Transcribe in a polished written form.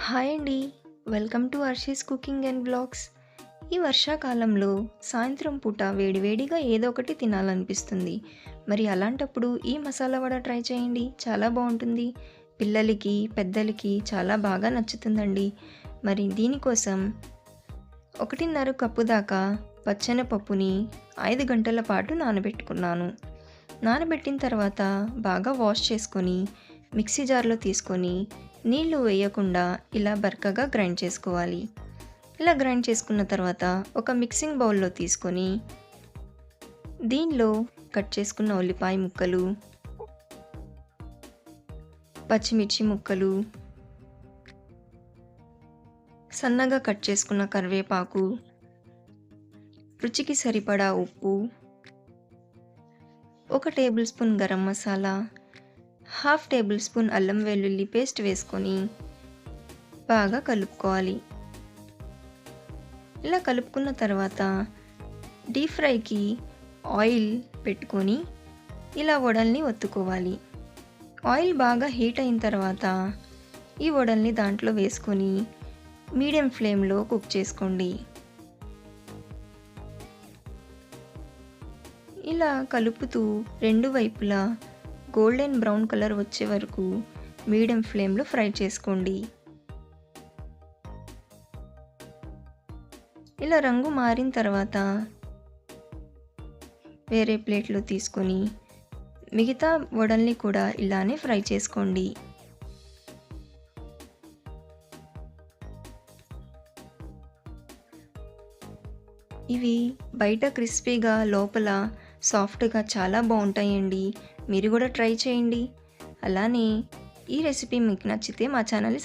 Hi అండి. Welcome to Harshi's cooking and blogs. ఈ వర్షాకాలంలో సాయంత్రం పూట వేడివేడిగా ఏదో ఒకటి తినాలనిపిస్తుంది. మరి అలాంటప్పుడు ఈ మసాలా వడ ట్రై చేయండి. చాలా బాగుంటుంది. పిల్లలకి, పెద్దలకి చాలా బాగా నచ్చుతుందండి. మరి దీనికోసం 1.5 కప్పు దాకా పచ్చెనపప్పుని 5 గంటల పాటు నానబెట్టుకున్నాను. నానబెట్టిన తర్వాత బాగా వాష్ చేసుకొని మిక్సీ జార్లో తీసుకొని నీళ్లు వేయకుండా ఇలా బరకగా గ్రైండ్ చేసుకోవాలి. ఇలా గ్రైండ్ చేసుకున్న తర్వాత ఒక మిక్సింగ్ బౌల్లో తీసుకొని దీనిలో కట్ చేసుకున్న ఉల్లిపాయ ముక్కలు, పచ్చిమిర్చి ముక్కలు, సన్నగా కట్ చేసుకున్న కరివేపాకు, రుచికి సరిపడా ఉప్పు, 1 table spoon garam masala, 1/2 table spoon అల్లం వెల్లుల్లి పేస్ట్ వేసుకొని బాగా కలుపుకోవాలి. ఇలా కలుపుకున్న తర్వాత డీప్ ఫ్రైకి ఆయిల్ పెట్టుకొని ఇలా వడల్ని ఒత్తుకోవాలి. ఆయిల్ బాగా హీట్ అయిన తర్వాత ఈ వడల్ని దాంట్లో వేసుకొని మీడియం ఫ్లేమ్లో కుక్ చేసుకోండి. ఇలా కలుపుతూ రెండు వైపులా గోల్డెన్ బ్రౌన్ కలర్ వచ్చే వరకు మీడియం ఫ్లేమ్లో ఫ్రై చేసుకోండి. ఇలా రంగు మారిన తర్వాత వేరే ప్లేట్లో తీసుకొని మిగతా వడల్ని కూడా ఇలానే ఫ్రై చేసుకోండి. ఇవి బయట క్రిస్పీగా లోపల సాఫ్ట్గా చాలా బాగుంటాయండి. మీరు కూడా ట్రై చేయండి. అలానే ఈ రెసిపీ మీకు నచ్చితే మా ఛానల్ని